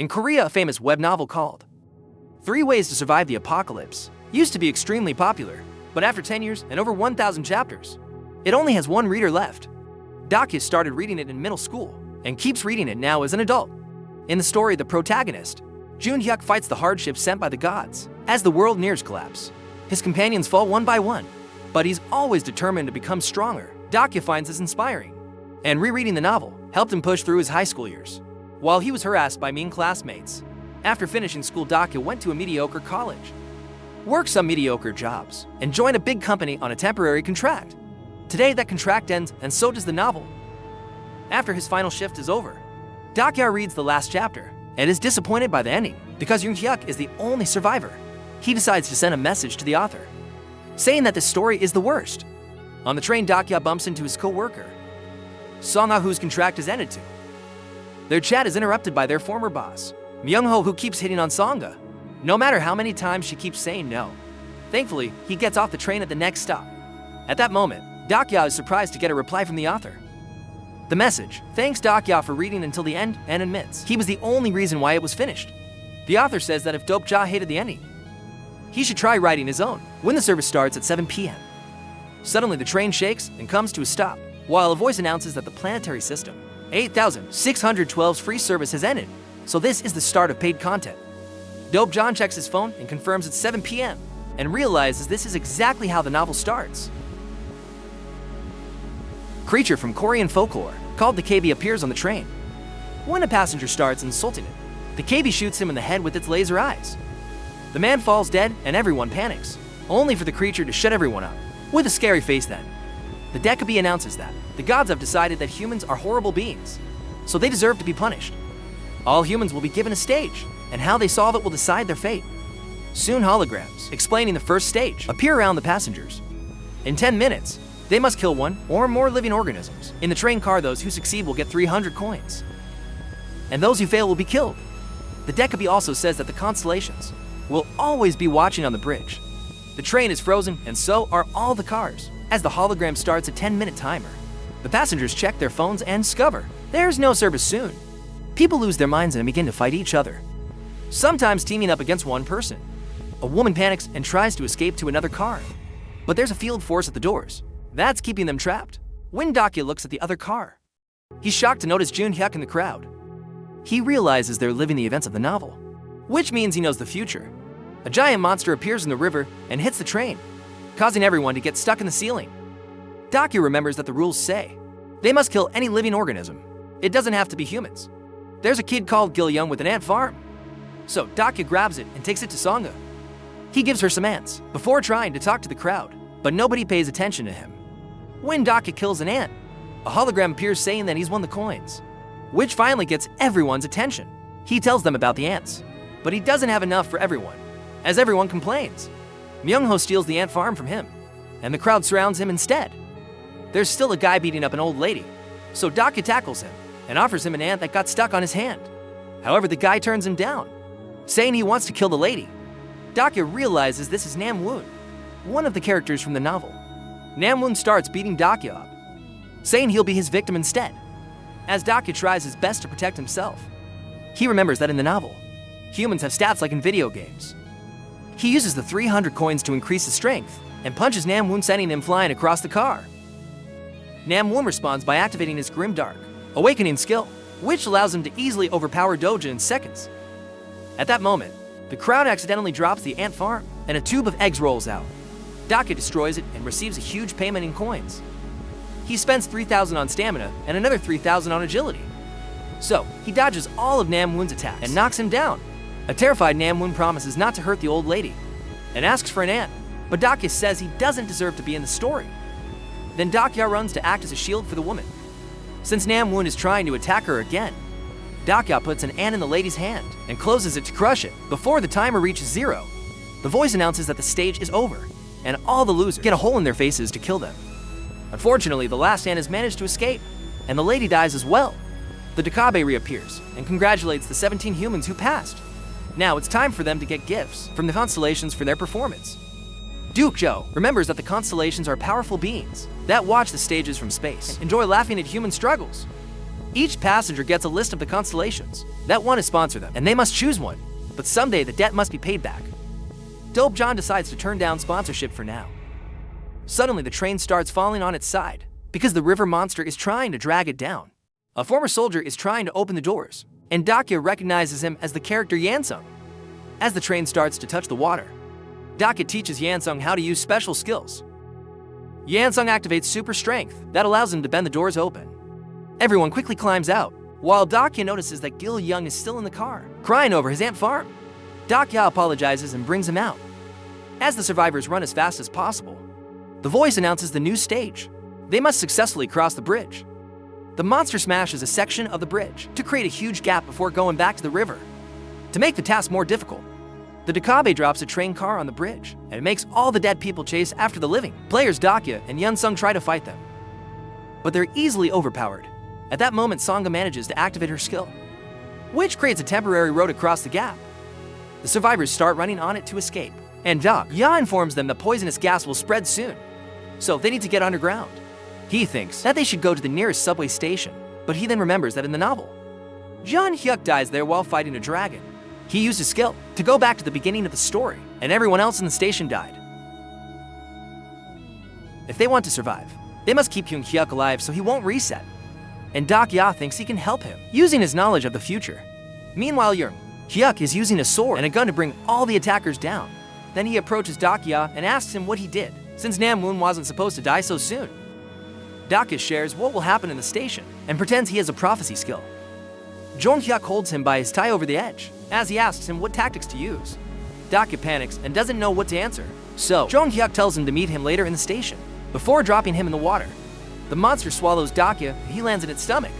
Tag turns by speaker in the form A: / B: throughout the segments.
A: In Korea, a famous web novel called 3 Ways to Survive the Apocalypse used to be extremely popular, but after 10 years and over 1,000 chapters, it only has one reader left. Dakya started reading it in middle school and keeps reading it now as an adult. In the story, the protagonist, Jun-hyuk, fights the hardships sent by the gods as the world nears collapse. His companions fall one by one, but he's always determined to become stronger. Dakya finds this inspiring, and rereading the novel helped him push through his high school years. While he was harassed by mean classmates, after finishing school, Dakya went to a mediocre college, worked some mediocre jobs, and joined a big company on a temporary contract. Today, that contract ends, and so does the novel. After his final shift is over, Dakya reads the last chapter and is disappointed by the ending. Because Jun-hyuk is the only survivor, he decides to send a message to the author, saying that this story is the worst. On the train, Dakya bumps into his co-worker, Song-ha, whose contract is ended too. Their chat is interrupted by their former boss, Myung-ho, who keeps hitting on Song-ha, no matter how many times she keeps saying no. Thankfully, he gets off the train at the next stop. At that moment, Dakya is surprised to get a reply from the author. The message thanks Dakya for reading until the end and admits he was the only reason why it was finished. The author says that if Dokja hated the ending, he should try writing his own. When the service starts at 7 p.m., suddenly the train shakes and comes to a stop, while a voice announces that the planetary system 8612's free service has ended, so this is the start of paid content. Dokja checks his phone and confirms it's 7 p.m. and realizes this is exactly how the novel starts. Creature from Korean folklore called the KB appears on the train. When a passenger starts insulting it, the KB shoots him in the head with its laser eyes. The man falls dead and everyone panics, only for the creature to shut everyone up. With a scary face then, the Dekabi announces that the gods have decided that humans are horrible beings, so they deserve to be punished. All humans will be given a stage, and how they solve it will decide their fate. Soon holograms, explaining the first stage, appear around the passengers. In 10 minutes, they must kill one or more living organisms. In the train car, those who succeed will get 300 coins, and those who fail will be killed. The Dekabi also says that the constellations will always be watching on the bridge. The train is frozen, and so are all the cars. As the hologram starts a 10-minute timer, the passengers check their phones and discover there's no service soon. People lose their minds and begin to fight each other, sometimes teaming up against one person. A woman panics and tries to escape to another car, but there's a field force at the doors that's keeping them trapped. When Dakya looks at the other car, he's shocked to notice Jun-hyuk in the crowd. He realizes they're living the events of the novel, which means he knows the future. A giant monster appears in the river and hits the train, causing everyone to get stuck in the ceiling. Dakya remembers that the rules say they must kill any living organism. It doesn't have to be humans. There's a kid called Gil-young with an ant farm, so Dakya grabs it and takes it to Song-ha. He gives her some ants before trying to talk to the crowd, but nobody pays attention to him. When Dakya kills an ant, a hologram appears saying that he's won the coins, which finally gets everyone's attention. He tells them about the ants, but he doesn't have enough for everyone, as everyone complains. Myung-ho steals the ant farm from him, and the crowd surrounds him instead. There's still a guy beating up an old lady, so Dakya tackles him and offers him an ant that got stuck on his hand. However, the guy turns him down, saying he wants to kill the lady. Dakya realizes this is Nam-woon, one of the characters from the novel. Nam-woon starts beating Dakya up, saying he'll be his victim instead. As Dakya tries his best to protect himself, he remembers that in the novel, humans have stats like in video games. He uses the 300 coins to increase his strength and punches Nam-woon, sending him flying across the car. Nam-woon responds by activating his Grim Dark Awakening skill, which allows him to easily overpower Doja in seconds. At that moment, the crowd accidentally drops the ant farm, and a tube of eggs rolls out. Dakya destroys it and receives a huge payment in coins. He spends 3,000 on stamina and another 3,000 on agility. So, he dodges all of Nam-woon's attacks and knocks him down. A terrified Nam-woon promises not to hurt the old lady and asks for an ant, but Dakya says he doesn't deserve to be in the story. Then Dakya runs to act as a shield for the woman. Since Nam-woon is trying to attack her again, Dakya puts an ant in the lady's hand and closes it to crush it before the timer reaches 0. The voice announces that the stage is over, and all the losers get a hole in their faces to kill them. Unfortunately, the last ant has managed to escape, and the lady dies as well. The Dekabe reappears and congratulates the 17 humans who passed. Now it's time for them to get gifts from the constellations for their performance. Duke Joe remembers that the constellations are powerful beings that watch the stages from space and enjoy laughing at human struggles. Each passenger gets a list of the constellations that want to sponsor them, and they must choose one. But someday the debt must be paid back. Dope John decides to turn down sponsorship for now. Suddenly, the train starts falling on its side because the river monster is trying to drag it down. A former soldier is trying to open the doors, and Dakya recognizes him as the character Yansung. As the train starts to touch the water, Dakya teaches Yansung how to use special skills. Yansung activates super strength that allows him to bend the doors open. Everyone quickly climbs out, while Dakya notices that Gil Young is still in the car, crying over his Ant Farm. Dakya apologizes and brings him out. As the survivors run as fast as possible, the voice announces the new stage. They must successfully cross the bridge. The monster smashes a section of the bridge to create a huge gap before going back to the river. To make the task more difficult, the Dakabe drops a train car on the bridge, and it makes all the dead people chase after the living. Players Dakya and Yunsung try to fight them, but they're easily overpowered. At that moment, Songa manages to activate her skill, which creates a temporary road across the gap. The survivors start running on it to escape, and Dakya informs them that poisonous gas will spread soon, so they need to get underground. He thinks that they should go to the nearest subway station, but he then remembers that in the novel, Jeon Hyuk dies there while fighting a dragon. He used his skill to go back to the beginning of the story, and everyone else in the station died. If they want to survive, they must keep Hyun Hyuk alive so he won't reset. And Dakya thinks he can help him, using his knowledge of the future. Meanwhile, Hyun Hyuk is using a sword and a gun to bring all the attackers down. Then he approaches Dakya and asks him what he did, since Nam Woon wasn't supposed to die so soon. Dakya shares what will happen in the station and pretends he has a prophecy skill. Jong Hyuk holds him by his tie over the edge, as he asks him what tactics to use. Dakya panics and doesn't know what to answer, so Jong Hyuk tells him to meet him later in the station, before dropping him in the water. The monster swallows Dakya, and he lands in its stomach.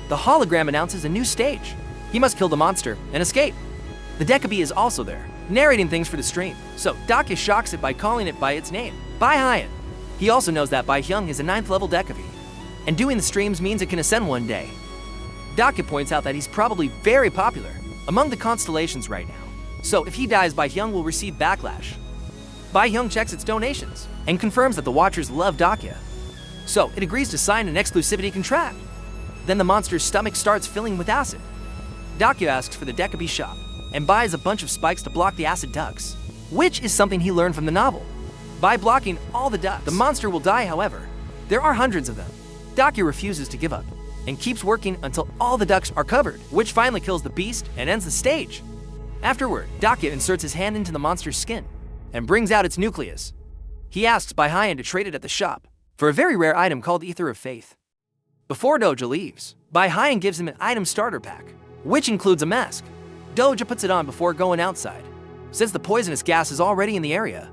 A: The hologram announces a new stage. He must kill the monster and escape. The Dekabi is also there, narrating things for the stream, so Dakya shocks it by calling it by its name, Bai Hyan. He also knows that Bai Hyung is a 9th level Dekabi, and doing the streams means it can ascend one day. Dakya points out that he's probably very popular among the constellations right now, so if he dies, Bai Hyung will receive backlash. Bai Hyung checks its donations and confirms that the Watchers love Dakya, so it agrees to sign an exclusivity contract. Then the monster's stomach starts filling with acid. Dakya asks for the Dekabi shop and buys a bunch of spikes to block the acid ducts, which is something he learned from the novel. By blocking all the ducts, the monster will die. However, there are hundreds of them. Dakya refuses to give up and keeps working until all the ducts are covered, which finally kills the beast and ends the stage. Afterward, Dakya inserts his hand into the monster's skin and brings out its nucleus. He asks Bai Hyan to trade it at the shop for a very rare item called Ether of Faith. Before Doja leaves, Bai Hyan gives him an item starter pack, which includes a mask. Doja puts it on before going outside. Since the poisonous gas is already in the area,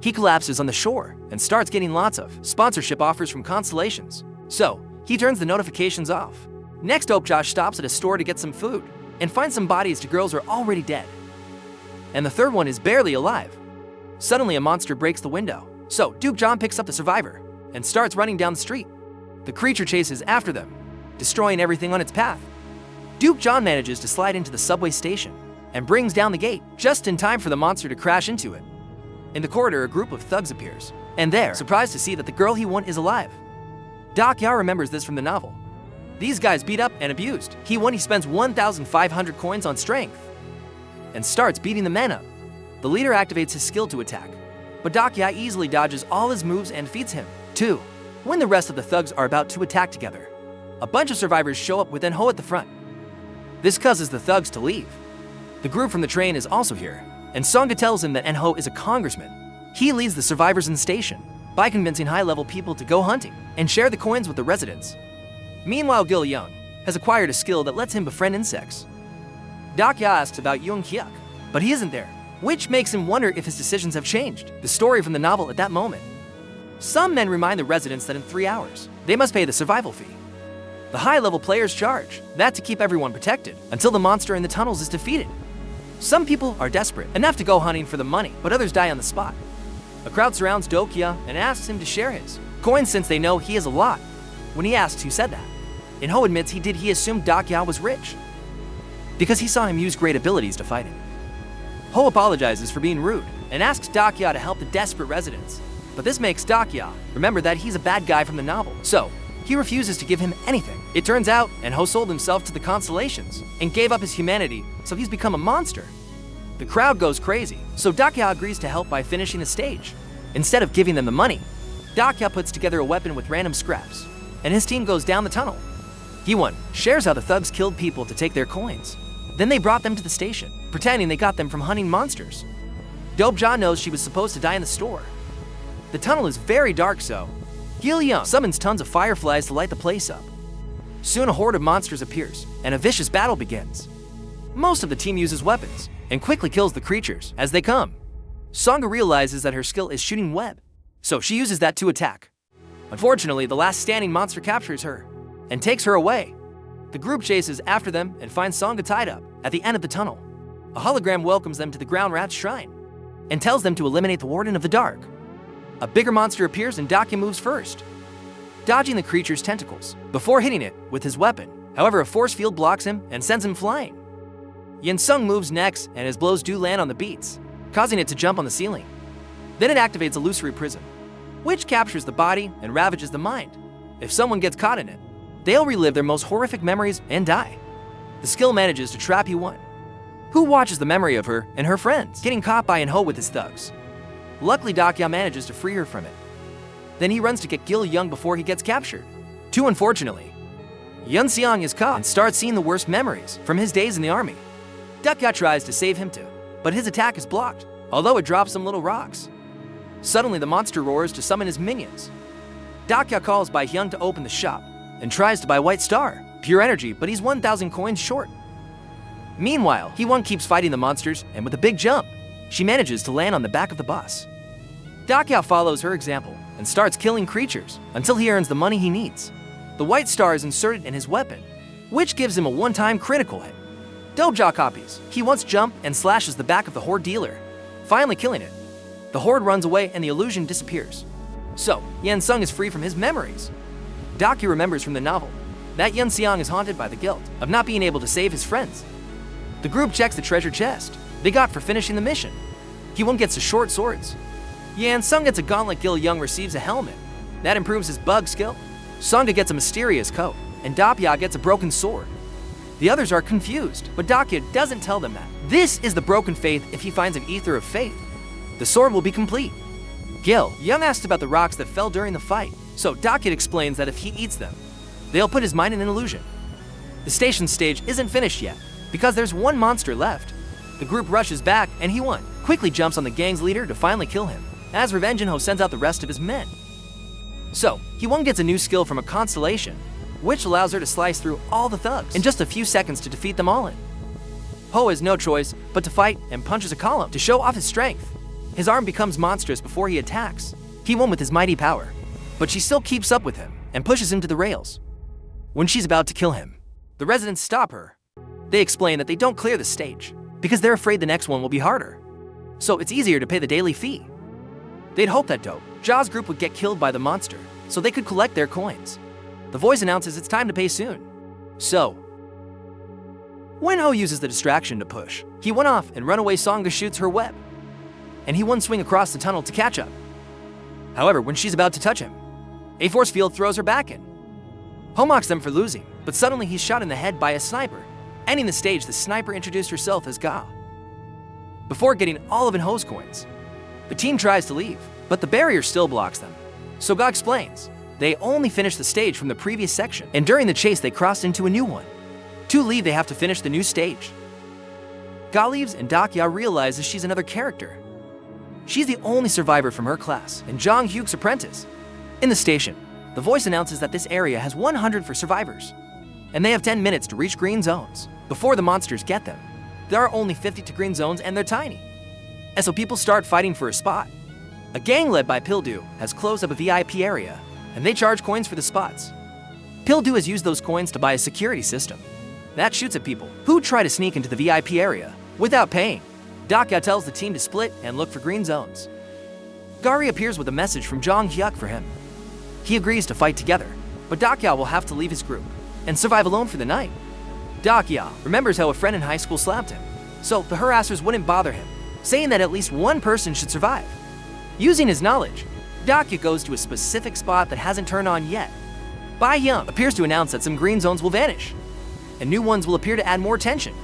A: he collapses on the shore and starts getting lots of sponsorship offers from constellations, so he turns the notifications off. Next, Opjosh stops at a store to get some food and finds some bodies to girls who are already dead. And the third one is barely alive. Suddenly, a monster breaks the window, so Duke John picks up the survivor and starts running down the street. The creature chases after them, destroying everything on its path. Duke John manages to slide into the subway station and brings down the gate just in time for the monster to crash into it. In the corridor, a group of thugs appears, and they're surprised to see that the girl he won is alive. Dakya remembers this from the novel. These guys beat up and abused. He spends 1,500 coins on strength and starts beating the men up. The leader activates his skill to attack, but Dakya easily dodges all his moves and defeats him. 2. When the rest of the thugs are about to attack together, a bunch of survivors show up with En-ho at the front. This causes the thugs to leave. The group from the train is also here, and Songa tells him that En-ho is a congressman. He leads the survivors in the station by convincing high-level people to go hunting and share the coins with the residents. Meanwhile, Gil Young has acquired a skill that lets him befriend insects. Dakya asks about Yoon Hyuk, but he isn't there, which makes him wonder if his decisions have changed the story from the novel at that moment. Some men remind the residents that in 3 hours, they must pay the survival fee. The high-level players charge that to keep everyone protected until the monster in the tunnels is defeated. Some people are desperate enough to go hunting for the money, but others die on the spot. A crowd surrounds Dokya and asks him to share his coins since they know he has a lot. When he asks who said that, En-ho admits he assumed Dakya was rich because he saw him use great abilities to fight him. Ho apologizes for being rude and asks Dakya to help the desperate residents, but this makes Dakya remember that he's a bad guy from the novel, so he refuses to give him anything It turns out, Enho sold himself to the constellations and gave up his humanity, so he's become a monster. The crowd goes crazy, so Dakya agrees to help by finishing the stage. Instead of giving them the money, Dakya puts together a weapon with random scraps, and his team goes down the tunnel. Hee-won shares how the thugs killed people to take their coins. Then they brought them to the station, pretending they got them from hunting monsters. Dope-ja knows she was supposed to die in the store. The tunnel is very dark, so Gil-young summons tons of fireflies to light the place up. Soon a horde of monsters appears, and a vicious battle begins. Most of the team uses weapons, and quickly kills the creatures as they come. Songa realizes that her skill is shooting web, so she uses that to attack. Unfortunately, the last standing monster captures her, and takes her away. The group chases after them and finds Songa tied up at the end of the tunnel. A hologram welcomes them to the ground rat's shrine, and tells them to eliminate the Warden of the Dark. A bigger monster appears and Dakya moves first, dodging the creature's tentacles before hitting it with his weapon. However, a force field blocks him and sends him flying. Yin-sung moves next, and his blows do land on the beats, causing it to jump on the ceiling. Then it activates illusory prism, which captures the body and ravages the mind. If someone gets caught in it, they'll relive their most horrific memories and die. The skill manages to trap Hee-won, who watches the memory of her and her friends getting caught by Enho with his thugs. Luckily, Dakya manages to free her from it. Then he runs to get Gil-young before he gets captured. Too unfortunately, Yun-seong is caught and starts seeing the worst memories from his days in the army. Dakya tries to save him too, but his attack is blocked, although it drops some little rocks. Suddenly, the monster roars to summon his minions. Dakya calls Bai-hyun to open the shop and tries to buy White Star, pure energy, but he's 1,000 coins short. Meanwhile, Hee-won keeps fighting the monsters, and with a big jump, she manages to land on the back of the bus. Dakya follows her example and starts killing creatures until he earns the money he needs. The White Star is inserted in his weapon, which gives him a one-time critical hit. Dope-ja copies. He once jump and slashes the back of the Horde dealer, finally killing it. The Horde runs away and the illusion disappears. So, Yen-sung is free from his memories. Dakya remembers from the novel that Yun-seong is haunted by the guilt of not being able to save his friends. The group checks the treasure chest they got for finishing the mission. Hee-won gets the short swords. Yan-sung gets a gauntlet. Gil-young receives a helmet that improves his bug skill. Songa gets a mysterious coat, and Dakya gets a broken sword. The others are confused, but Dakya doesn't tell them that this is the broken faith. If he finds an ether of faith, the sword will be complete. Gil-young asked about the rocks that fell during the fight, so Dakya explains that if he eats them, they'll put his mind in an illusion. The station stage isn't finished yet, because there's one monster left. The group rushes back, and Hee-won quickly jumps on the gang's leader to finally kill him. As revenge, Enho sends out the rest of his men. So, Hee-won gets a new skill from a constellation, which allows her to slice through all the thugs in just a few seconds to defeat them all in. Ho has no choice but to fight and punches a column to show off his strength. His arm becomes monstrous before he attacks Hee-won with his mighty power, but she still keeps up with him and pushes him to the rails. When she's about to kill him, the residents stop her. They explain that they don't clear the stage because they're afraid the next one will be harder, so it's easier to pay the daily fee. They'd hoped that Dope-ja's group would get killed by the monster so they could collect their coins. The voice announces it's time to pay soon. So, when Ho uses the distraction to push, Hee-won off and runaway Songa shoots her web, and Hee-won swing across the tunnel to catch up. However, when she's about to touch him, a force field throws her back in. Ho mocks them for losing, but suddenly he's shot in the head by a sniper. Ending the stage, the sniper introduced herself as Ga. Before getting all of Ho's coins, the team tries to leave, but the barrier still blocks them. So Ga explains they only finished the stage from the previous section, and during the chase they crossed into a new one. To leave, they have to finish the new stage. Ga leaves, and Dakya realizes she's another character. She's the only survivor from her class, and Jong Hyuk's apprentice. In the station, the voice announces that this area has 100 for survivors, and they have 10 minutes to reach green zones before the monsters get them. There are only 50 to green zones, and they're tiny. And so people start fighting for a spot. A gang led by Pildu has closed up a VIP area, and they charge coins for the spots. Pildu has used those coins to buy a security system that shoots at people who try to sneak into the VIP area without paying. Dakya tells the team to split and look for green zones. Gari appears with a message from Jong Hyuk for him. He agrees to fight together, but Dakya will have to leave his group and survive alone for the night. Dakya remembers how a friend in high school slapped him, so the harassers wouldn't bother him, saying that at least one person should survive. Using his knowledge, Dakya goes to a specific spot that hasn't turned on yet. Bai Hyung appears to announce that some green zones will vanish, and new ones will appear to add more tension.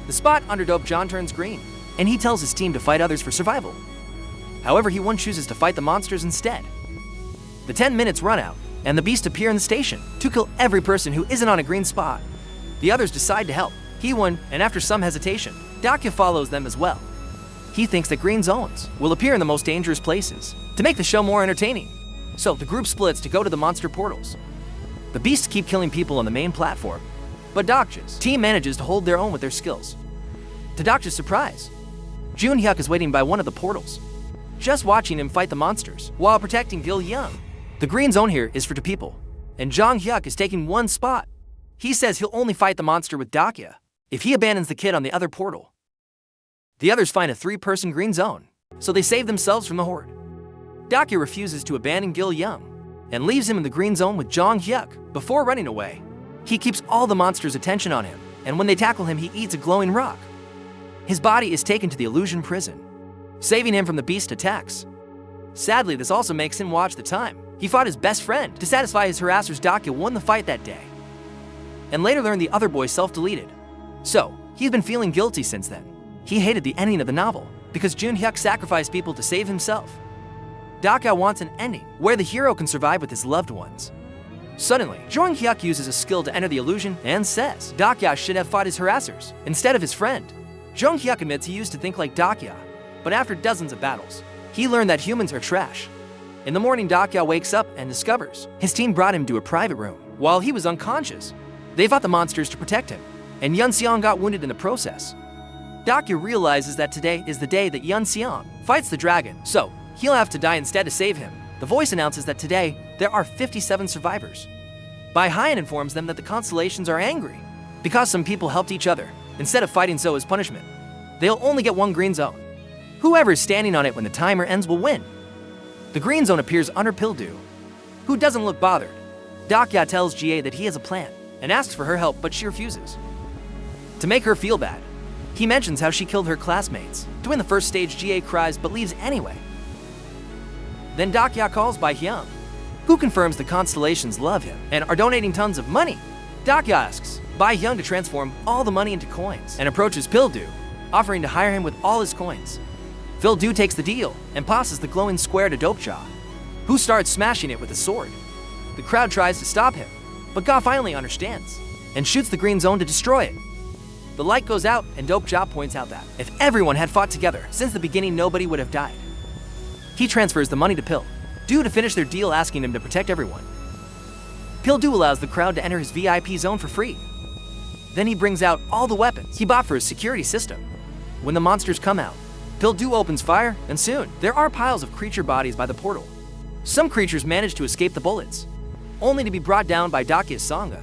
A: The spot under Dope John turns green, and he tells his team to fight others for survival. However, he chooses to fight the monsters instead. The 10 minutes run out, and the beasts appear in the station to kill every person who isn't on a green spot. The others decide to help. Hee-won, and after some hesitation, Dakya follows them as well. He thinks that green zones will appear in the most dangerous places to make the show more entertaining. So the group splits to go to the monster portals. The beasts keep killing people on the main platform, but Dakya's team manages to hold their own with their skills. To Dakya's surprise, Jun Hyuk is waiting by one of the portals, just watching him fight the monsters while protecting Gil Young. The green zone here is for two people, and Jong Hyuk is taking one spot. He says he'll only fight the monster with Dakya if he abandons the kid on the other portal. The others find a 3-person green zone, so they save themselves from the horde. Dakya refuses to abandon Gil Young and leaves him in the green zone with Jong Hyuk before running away. He keeps all the monsters' attention on him, and when they tackle him, he eats a glowing rock. His body is taken to the illusion prison, saving him from the beast attacks. Sadly, this also makes him watch the time. He fought his best friend to satisfy his harassers. Dakya won the fight that day, and later learned the other boy self-deleted. So, he's been feeling guilty since then. He hated the ending of the novel because Jun Hyuk sacrificed people to save himself. Dakya wants an ending where the hero can survive with his loved ones. Suddenly, Jong Hyuk uses a skill to enter the illusion and says Dakya should have fought his harassers instead of his friend. Jong Hyuk admits he used to think like Dakya, but after dozens of battles, he learned that humans are trash. In the morning, Dakya wakes up and discovers his team brought him to a private room while he was unconscious. They fought the monsters to protect him, and Yun Seong got wounded in the process. Dakya realizes that today is the day that Yun Seong fights the dragon, so he'll have to die instead to save him. The voice announces that today there are 57 survivors. Bai Hyun informs them that the constellations are angry because some people helped each other instead of fighting, so as punishment, they'll only get one green zone. Whoever is standing on it when the timer ends will win. The green zone appears under Pildu, who doesn't look bothered. Dakya tells GA that he has a plan and asks for her help, but she refuses. To make her feel bad, he mentions how she killed her classmates. To win the first stage, GA cries but leaves anyway. Then Dakya calls Bai Hyung, who confirms the constellations love him and are donating tons of money. Dakya asks Bai Hyung to transform all the money into coins and approaches Pildu, offering to hire him with all his coins. Pildu takes the deal and passes the glowing square to Dopejaw, who starts smashing it with a sword. The crowd tries to stop him, but Ga finally understands and shoots the green zone to destroy it. The light goes out, and Dopejaw points out that if everyone had fought together since the beginning, nobody would have died. He transfers the money to Pildu to finish their deal, asking him to protect everyone. Pildu allows the crowd to enter his VIP zone for free. Then he brings out all the weapons he bought for his security system. When the monsters come out, Pildu opens fire, and soon there are piles of creature bodies by the portal. Some creatures manage to escape the bullets, only to be brought down by Dakya's Sangha.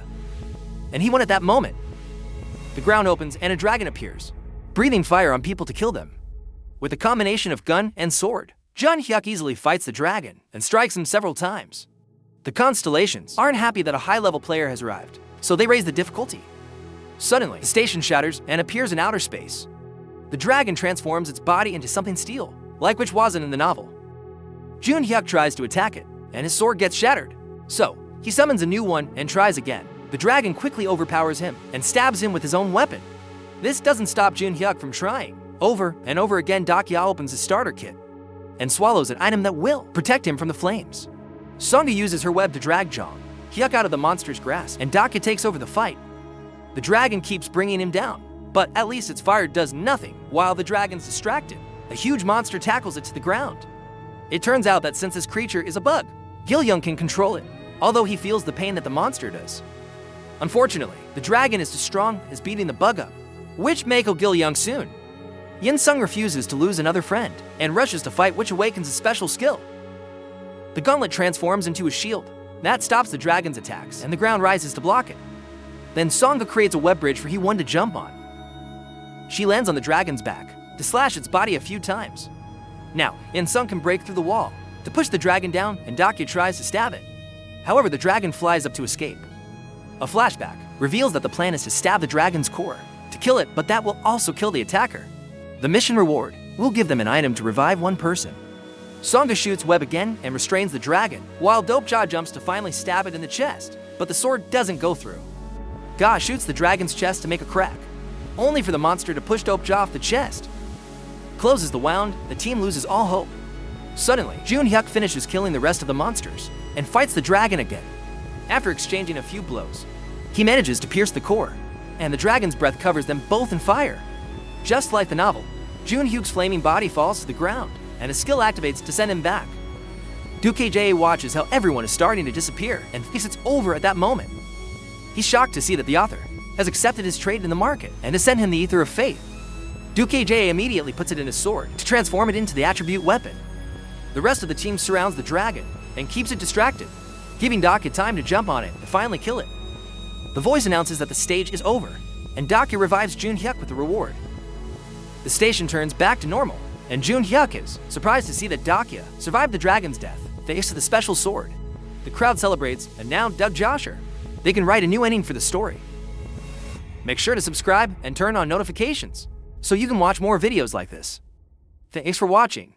A: And he won at that moment. The ground opens and a dragon appears, breathing fire on people to kill them. With a combination of gun and sword, Jun Hyuk easily fights the dragon and strikes him several times. The constellations aren't happy that a high-level player has arrived, so they raise the difficulty. Suddenly, the station shatters and appears in outer space. The dragon transforms its body into something steel, like which wasn't in the novel. Jun Hyuk tries to attack it, and his sword gets shattered. So, he summons a new one and tries again. The dragon quickly overpowers him and stabs him with his own weapon. This doesn't stop Jun Hyuk from trying. Over and over again, Dakya opens his starter kit and swallows an item that will protect him from the flames. Sangha uses her web to drag Jong Hyuk out of the monster's grasp, and Dakya takes over the fight. The dragon keeps bringing him down, but at least its fire does nothing while the dragon's distracted. A huge monster tackles it to the ground. It turns out that since this creature is a bug, Gil Young can control it, although he feels the pain that the monster does. Unfortunately, the dragon is as strong as beating the bug up, which may kill Gil Young soon. Yin Sung refuses to lose another friend and rushes to fight, which awakens a special skill. The gauntlet transforms into a shield that stops the dragon's attacks, and the ground rises to block it. Then Sangha creates a web bridge for Hee-won to jump on. She lands on the dragon's back to slash its body a few times. Now, In Sung can break through the wall to push the dragon down, and Dakya tries to stab it. However, the dragon flies up to escape. A flashback reveals that the plan is to stab the dragon's core to kill it, but that will also kill the attacker. The mission reward will give them an item to revive one person. Songa shoots web again and restrains the dragon, while Dopejaw jumps to finally stab it in the chest, but the sword doesn't go through. Ga shoots the dragon's chest to make a crack, only for the monster to push Dopejaw off the chest. Closes the wound, the team loses all hope. Suddenly, Junhyuk finishes killing the rest of the monsters and fights the dragon again. After exchanging a few blows, he manages to pierce the core, and the dragon's breath covers them both in fire. Just like the novel, Junhyuk's flaming body falls to the ground, and his skill activates to send him back. Duke-J watches how everyone is starting to disappear and thinks it's over at that moment. He's shocked to see that the author has accepted his trade in the market and has sent him the Ether of Faith. Duke-J immediately puts it in his sword to transform it into the attribute weapon. The rest of the team surrounds the dragon and keeps it distracted, giving Dakia time to jump on it and finally kill it. The voice announces that the stage is over, and Dakia revives Junhyuk with the reward. The station turns back to normal, and Junhyuk is surprised to see that Dakia survived the dragon's death thanks to the special sword. The crowd celebrates, and now Doug Josher, they can write a new ending for the story. Make sure to subscribe and turn on notifications so you can watch more videos like this. Thanks for watching.